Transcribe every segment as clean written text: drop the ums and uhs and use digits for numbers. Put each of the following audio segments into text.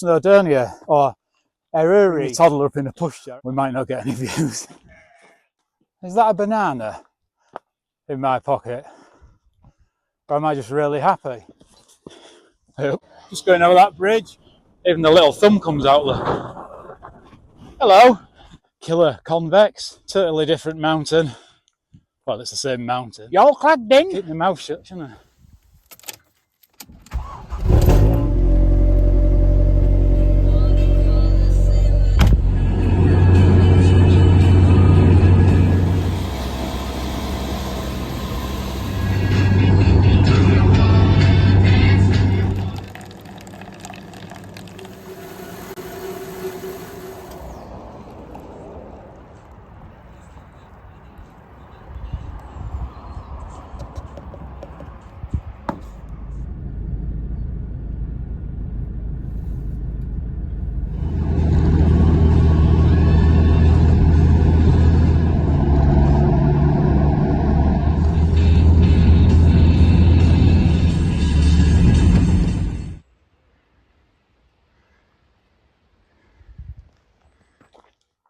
Snowdonia or Eryri toddler up in a pushchair, we might not get any views. Is that a banana in my pocket? Or am I just really happy? Just going over that bridge, even the little thumb comes out there. Hello! Killer convex, totally different mountain. Well, it's the same mountain. Y'all clad ding! Keep my mouth shut, shouldn't I?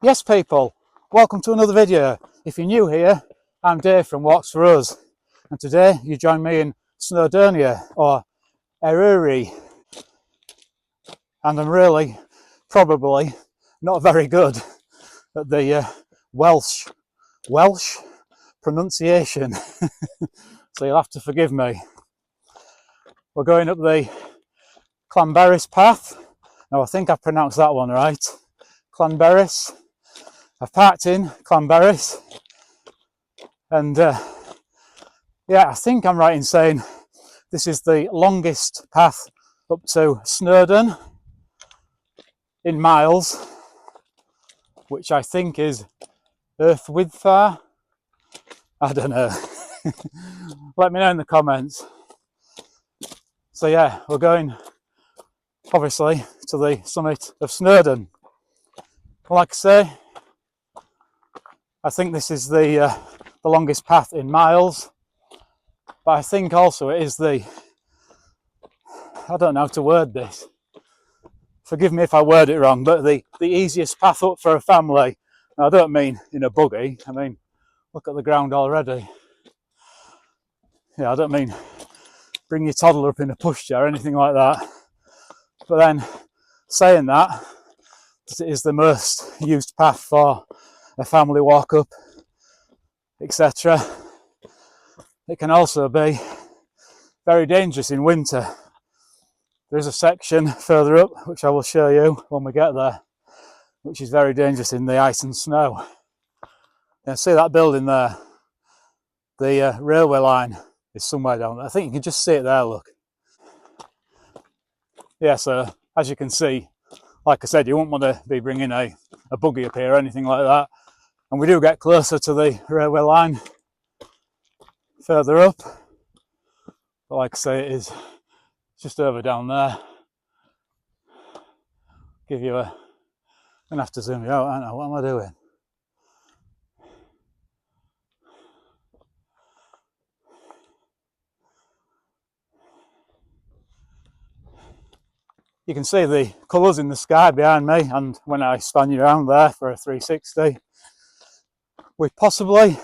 Yes people, welcome to another video. If you're new here, I'm Dave from Walks for Us, and today you join me in Snowdonia or Eryri, and I'm really probably not very good at the Welsh pronunciation, so you'll have to forgive me. We're going up the Llanberis path. Now I think I pronounced that one right. Llanberis. I've parked in Llanberis, and yeah, I think I'm right in saying this is the longest path up to Snowdon in miles, which I think is Yr Wyddfa. I don't know. Let me know in the comments. So yeah, we're going obviously to the summit of Snowdon. Like I say, I think this is the longest path in miles, but I think also it is I don't know how to word this. Forgive me if I word it wrong, but the easiest path up for a family. Now, I don't mean in a buggy. I mean, look at the ground already. Yeah, I don't mean bring your toddler up in a pushchair or anything like that. But then, saying that, it is the most used path for a family walk up, etc. It can also be very dangerous in winter. There is a section further up, which I will show you when we get there, which is very dangerous in the ice and snow. You see that building there? The railway line is somewhere down there. I think you can just see it there, look. Yeah, so as you can see, like I said, you won't want to be bringing a buggy up here or anything like that. And we do get closer to the railway line further up. But like I say, it is just over down there. Give you a... I'm going to have to zoom you out, aren't I? What am I doing? You can see the colours in the sky behind me, and when I span you around there for a 360, we possibly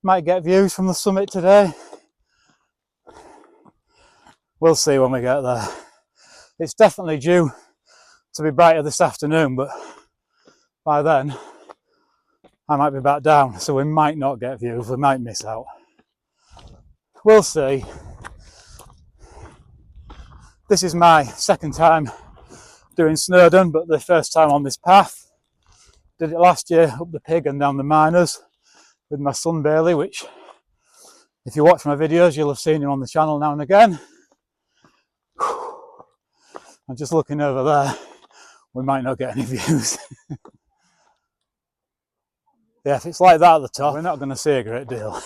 might get views from the summit today. We'll see when we get there. It's definitely due to be brighter this afternoon, but by then I might be back down, so we might not get views, we might miss out. We'll see. This is my second time doing Snowdon, but the first time on this path. Did it last year up the Pig and down the Miners with my son Bailey, which if you watch my videos you'll have seen him on the channel now and again. I'm just looking over there, we might not get any views. Yeah, if it's like that at the top, we're not going to see a great deal.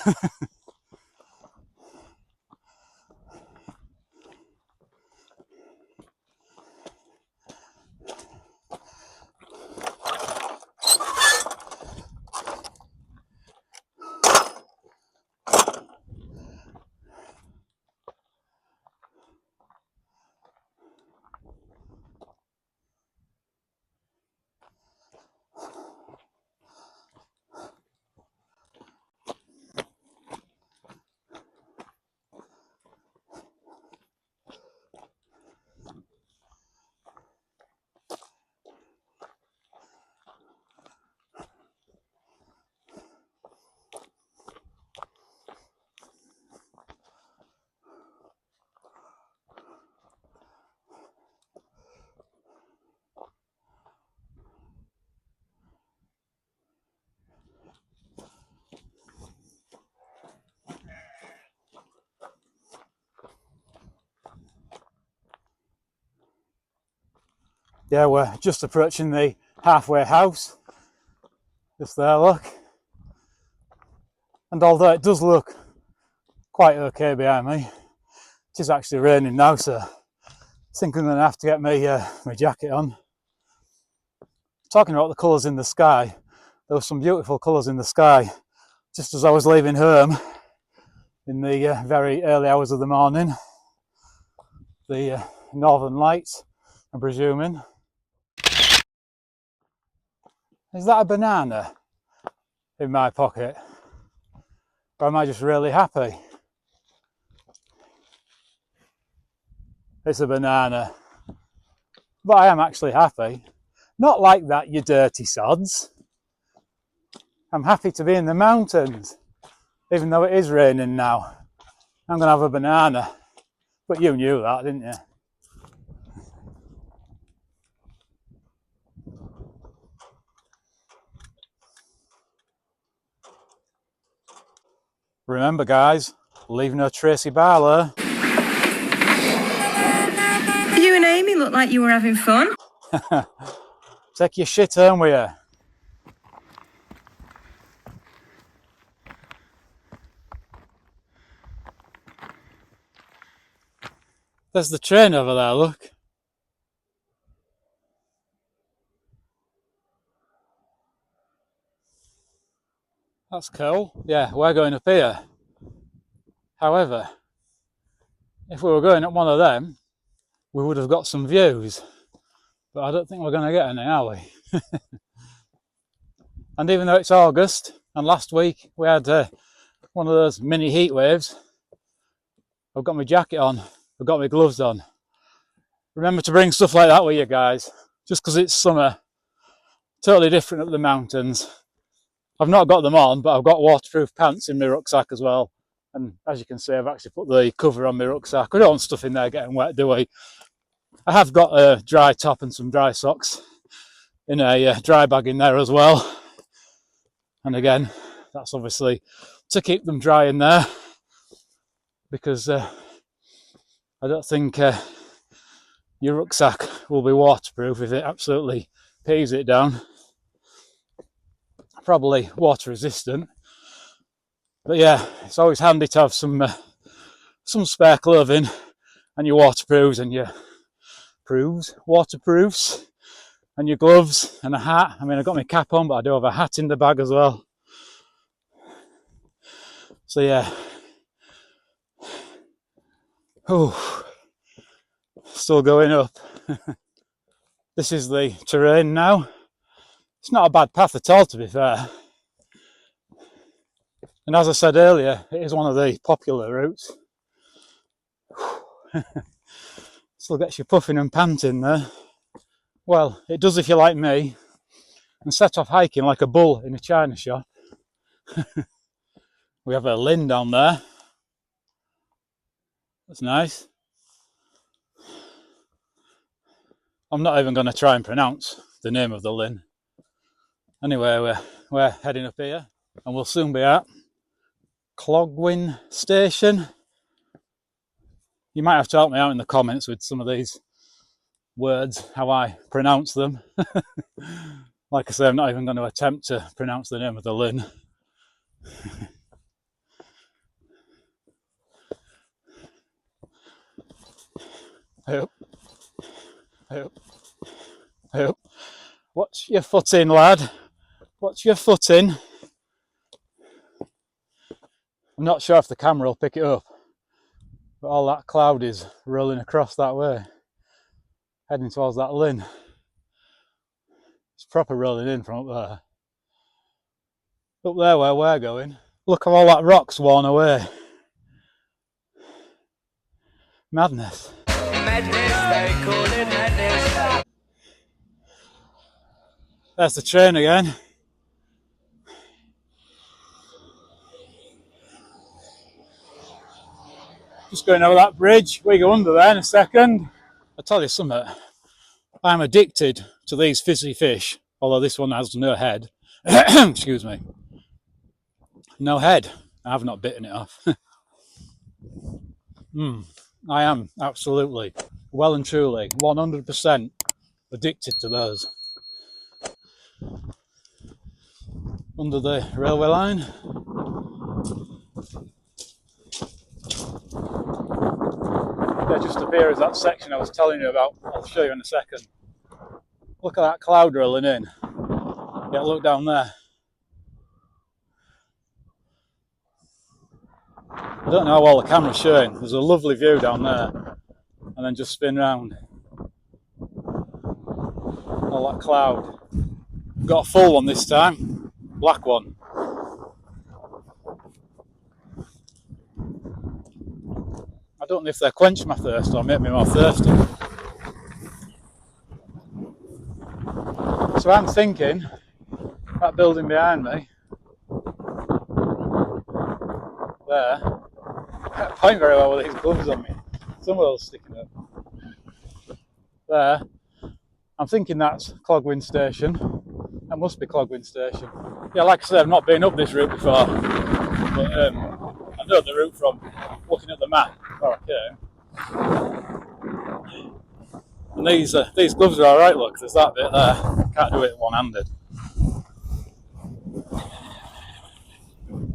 Yeah, we're just approaching the halfway house. Just there, look. And although it does look quite okay behind me, it is actually raining now, so I think I'm going to have to get my jacket on. Talking about the colours in the sky, there were some beautiful colours in the sky just as I was leaving home in the very early hours of the morning. The northern lights, I'm presuming. Is that a banana in my pocket? Or am I just really happy? It's a banana. But I am actually happy. Not like that, you dirty sods. I'm happy to be in the mountains, even though it is raining now. I'm going to have a banana. But you knew that, didn't you? Remember, guys, leave no Tracy Barlow. You and Amy looked like you were having fun. Take your shit home with you. There's the train over there, look. That's cool. Yeah, we're going up here. However, if we were going up one of them, we would have got some views. But I don't think we're going to get any, are we? And even though it's August, and last week we had one of those mini heat waves, I've got my jacket on, I've got my gloves on. Remember to bring stuff like that with you guys, just because it's summer. Totally different up the mountains. I've not got them on, but I've got waterproof pants in my rucksack as well. And as you can see, I've actually put the cover on my rucksack. We don't want stuff in there getting wet, do we? I have got a dry top and some dry socks in a dry bag in there as well. And again, that's obviously to keep them dry in there, because I don't think your rucksack will be waterproof if it absolutely pees it down. Probably water resistant. But yeah, it's always handy to have some spare clothing and your waterproofs and your waterproofs and your gloves and a hat. I mean, I've got my cap on, but I do have a hat in the bag as well. So yeah. Oh, still going up. This is the terrain now. It's not a bad path at all, to be fair. And as I said earlier, it is one of the popular routes. Still gets you puffing and panting there. Well, it does if you're like me and set off hiking like a bull in a china shop. We have a Lynn down there. That's nice. I'm not even going to try and pronounce the name of the Lynn. Anyway, we're heading up here and we'll soon be at Clogwyn Station. You might have to help me out in the comments with some of these words, how I pronounce them. Like I say, I'm not even going to attempt to pronounce the name of the Lynn. Hope. Watch your footing, lad. Watch your footing. I'm not sure if the camera will pick it up, but all that cloud is rolling across that way, heading towards that Lynn. It's proper rolling in from up there. Up there where we're going, look how all that rock's worn away. Madness. Madness, they call it madness. There's the train again. Just going over that bridge. We go under there in a second. I'll tell you something. I'm addicted to these fizzy fish, although this one has no head. Excuse me. No head. I have not bitten it off. I am absolutely, well and truly, 100% addicted to those. Under the railway line. There just appears that section I was telling you about. I'll show you in a second. Look at that cloud rolling in. Yeah, look down there. I don't know how well the camera's showing. There's a lovely view down there. And then just spin round. All that cloud. Got a full one this time. Black one. I don't know if they quench my thirst or make me more thirsty. So I'm thinking, that building behind me, there, I can't point very well with these gloves on me. Some of those sticking up. There, I'm thinking that's Clogwyn Station. That must be Clogwyn Station. Yeah, like I said, I've not been up this route before, but I know the route from looking at the map before I came. And these gloves are alright, look, there's that bit there. Can't do it one-handed.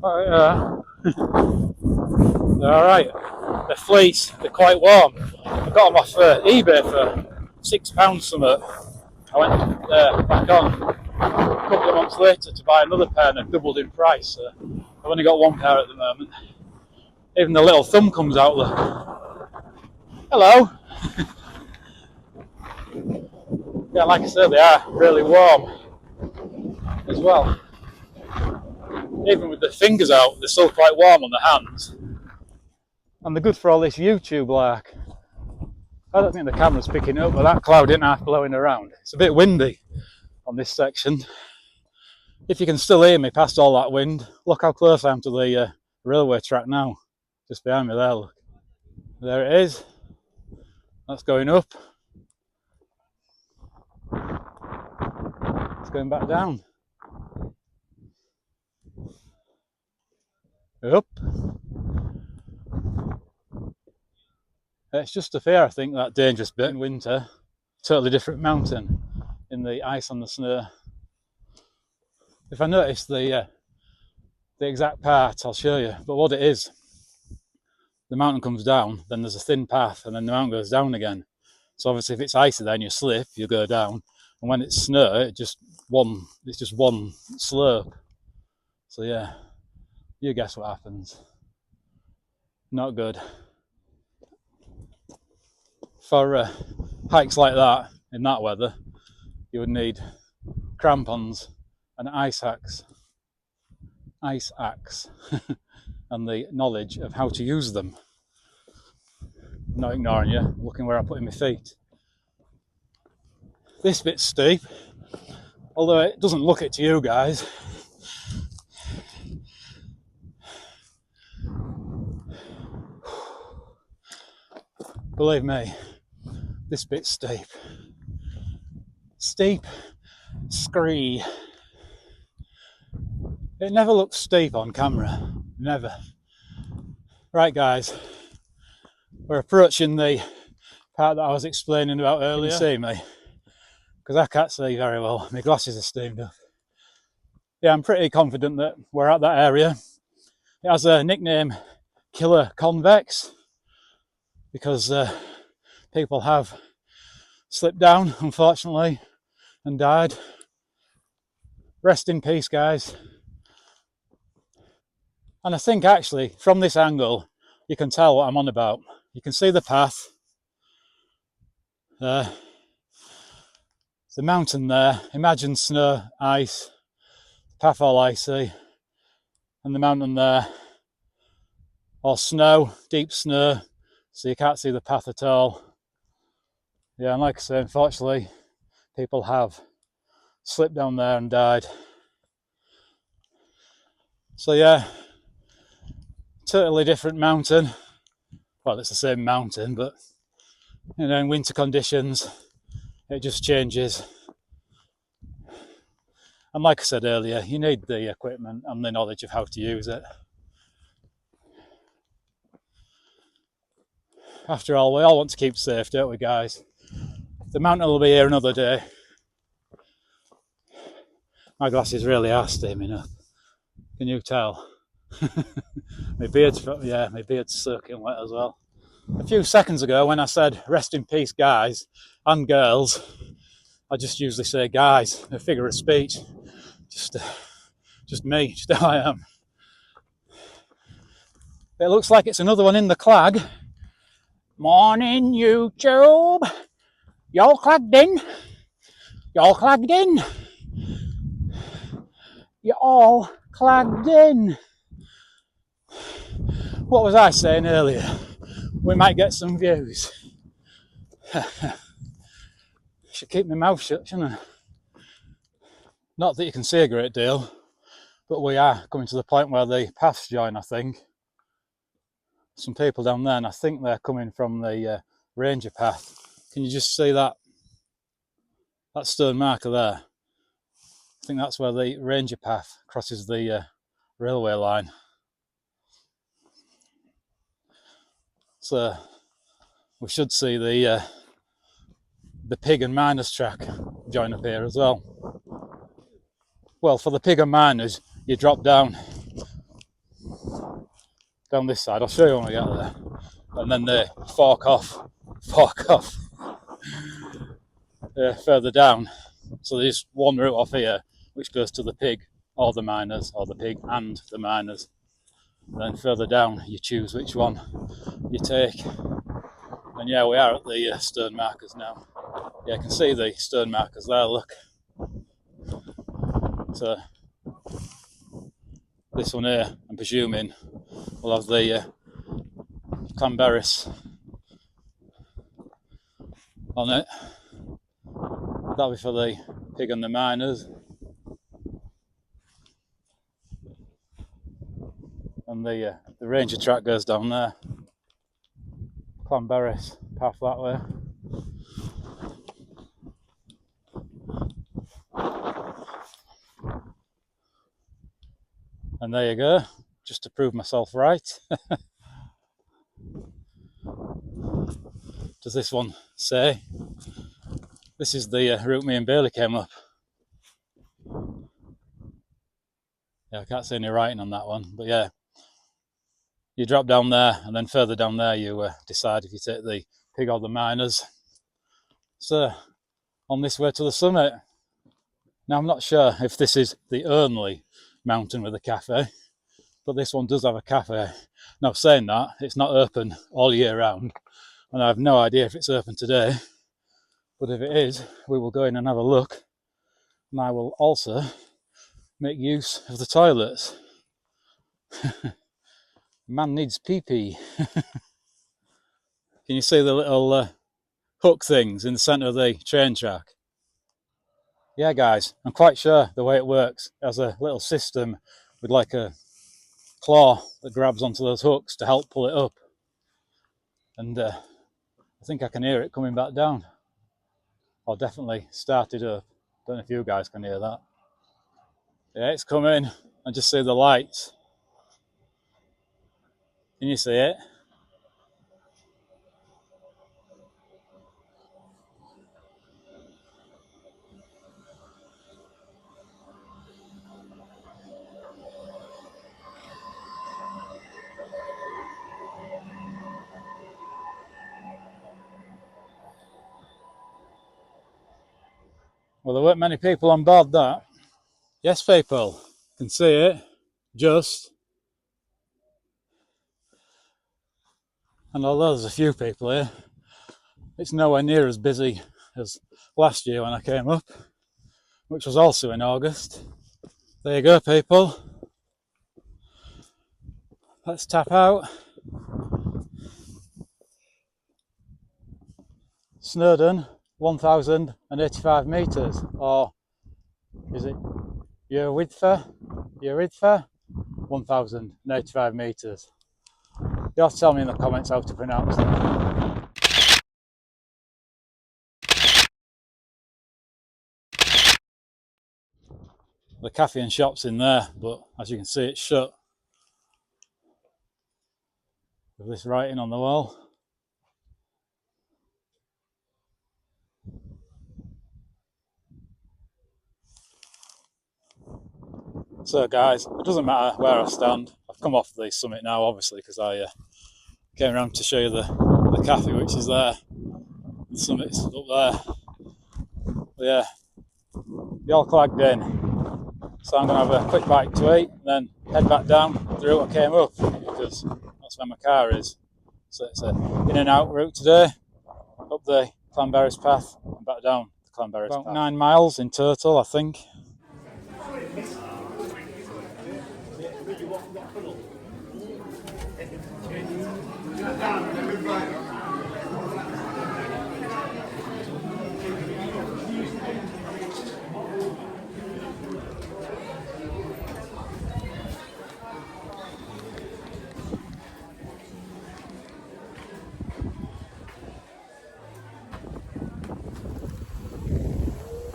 Oh yeah. They're alright. They're fleece, they're quite warm. I got them off eBay for £6 something. I went back on a couple of months later to buy another pair and they've doubled in price. So I've only got one pair at the moment. Even the little thumb comes out, look. Hello. Yeah, like I said, they are really warm as well. Even with the fingers out, they're still quite warm on the hands. And they're good for all this YouTube lark. I don't think the camera's picking up, but that cloud isn't half blowing around. It's a bit windy on this section. If you can still hear me past all that wind, look how close I am to the railway track now. Just behind me there, look. There it is. That's going up. It's going back down. Up. It's just a fair, I think, that dangerous bit in winter. Totally different mountain in the ice and the snow. If I notice the exact part, I'll show you. But what it is, the mountain comes down, then there's a thin path, and then the mountain goes down again. So obviously, if it's icy, then you slip, you go down, and when it's snow, it's just one slope. So yeah, you guess what happens. Not good. For hikes like that, in that weather, you would need crampons and ice axe, and the knowledge of how to use them. I'm not ignoring you, I'm looking where I'm putting my feet. This bit's steep, although it doesn't look it to you guys. Believe me, this bit's steep. Steep, scree. It never looks steep on camera, never. Right guys, we're approaching the part that I was explaining about earlier. Can you see me? Because I can't see very well, my glasses are steamed up. Yeah, I'm pretty confident that we're at that area. It has a nickname, Killer Convex, because people have slipped down, unfortunately, and died. Rest in peace, guys. And I think actually, from this angle, you can tell what I'm on about. You can see the path. The mountain there. Imagine snow, ice, path all icy, and the mountain there. Or snow, deep snow, so you can't see the path at all. Yeah, and like I say, unfortunately, people have slipped down there and died. So yeah, totally different mountain. Well, it's the same mountain, but you know, in winter conditions, it just changes. And like I said earlier, you need the equipment and the knowledge of how to use it. After all, we all want to keep safe, don't we, guys? The mountain will be here another day. My glasses really are steaming up. Can you tell? My beard's soaking wet as well. A few seconds ago, when I said rest in peace, guys and girls, I just usually say guys, a figure of speech. Just me, just how I am. It looks like it's another one in the clag. Morning, YouTube. Y'all clagged in? Y'all clagged in? You all clagged in. What was I saying earlier? We might get some views. Should keep my mouth shut, shouldn't I? Not that you can see a great deal, but we are coming to the point where the paths join, I think. Some people down there, and I think they're coming from the ranger path. Can you just see that stone marker there? I think that's where the ranger path crosses the railway line. So we should see the pig and miners track join up here as well. Well, for the pig and miners, you drop down this side. I'll show you when we get there. And then they fork off further down. So there's one route off here which goes to the pig or the miners, or the pig and the miners. And then further down you choose which one you take. And yeah, we are at the stone markers now. Yeah, I can see the stone markers there, look. So this one here, I'm presuming, will have the Llanberis on it. That'll be for the pig and the miners. And the ranger track goes down there. Llanberis path that way. And there you go, just to prove myself right. Does this one say? This is the route me and Bailey came up. Yeah, I can't see any writing on that one, but yeah. You drop down there, and then further down there you decide if you take the pig or the miners. So, on this way to the summit. Now, I'm not sure if this is the only mountain with a cafe, but this one does have a cafe. Now, saying that, it's not open all year round, and I have no idea if it's open today, but if it is, we will go in and have a look, and I will also make use of the toilets. Man needs pee-pee. Can you see the little hook things in the centre of the train track? Yeah, guys, I'm quite sure the way it works, it has a little system with like a claw that grabs onto those hooks to help pull it up. And I think I can hear it coming back down. Or definitely started up. Don't know if you guys can hear that. Yeah, it's coming. I just see the lights. Can you see it? Well, there weren't many people on board that. Yes, people, can see it. Just. And although there's a few people here, it's nowhere near as busy as last year when I came up, which was also in August. There you go, people. Let's tap out. Snowdon, 1,085 metres, or is it Yr Wyddfa? 1,085 metres. You have to tell me in the comments how to pronounce that. The cafe and shop's in there, but as you can see, it's shut. With this writing on the wall. So guys, it doesn't matter where I stand. I've come off the summit now, obviously, because I came around to show you the cafe, which is there. The summit's up there. But yeah, they all clagged in. So I'm going to have a quick bite to eat and then head back down the route I came up, because that's where my car is. So it's an in and out route today, up the Llanberis path and back down the Llanberis path. About 9 miles in total, I think.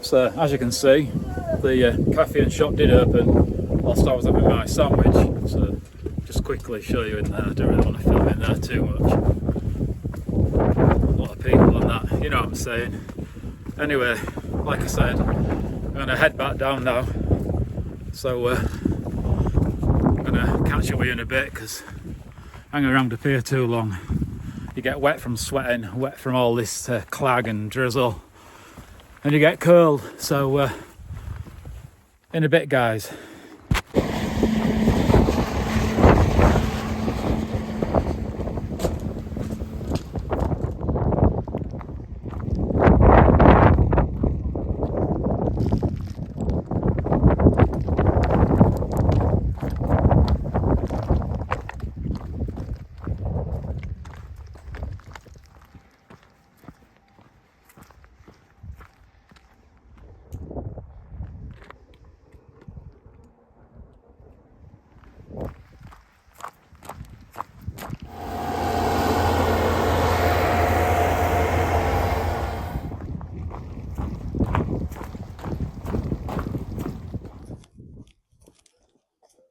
So as you can see, the cafe and shop did open whilst I was having my sandwich. So just quickly show you in there. I don't really want to film in there too much. A lot of people and that, you know what I'm saying. Anyway, like I said, I'm going to head back down now. So I'm going to catch up with you in a bit, because hanging around up here too long, you get wet from sweating, wet from all this clag and drizzle, and you get cold. So in a bit, guys.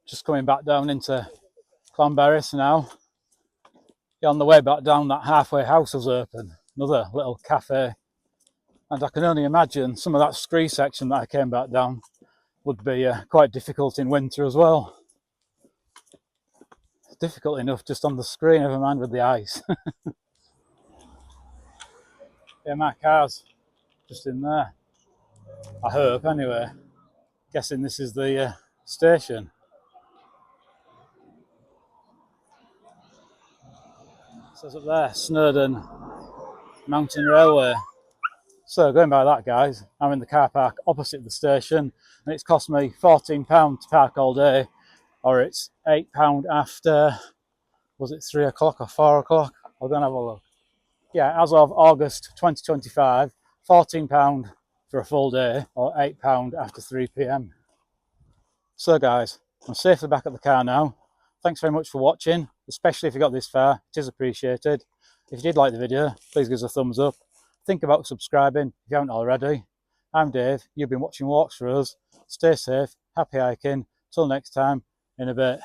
Just coming back down into Llanberis now. On the way back down, that halfway house was open, another little cafe, and I can only imagine some of that scree section that I came back down would be quite difficult in winter as well. Difficult enough just on the scree, never mind with the ice. Yeah, my car's just in there, I hope anyway. Guessing this is the station. So it's up there, Snowdon Mountain Railway. So going by that, guys, I'm in the car park opposite the station, and it's cost me £14 to park all day, or it's £8 after, was it 3 o'clock or 4 o'clock? I'll go and have a look. Yeah, as of August 2025, £14 for a full day, or £8 after 3 PM. So guys, I'm safely back at the car now. Thanks very much for watching, especially if you got this far. It is appreciated. If you did like the video, please give us a thumbs up. Think about subscribing if you haven't already. I'm Dave, you've been watching Walks for Us. Stay safe, happy hiking. Till next time, in a bit.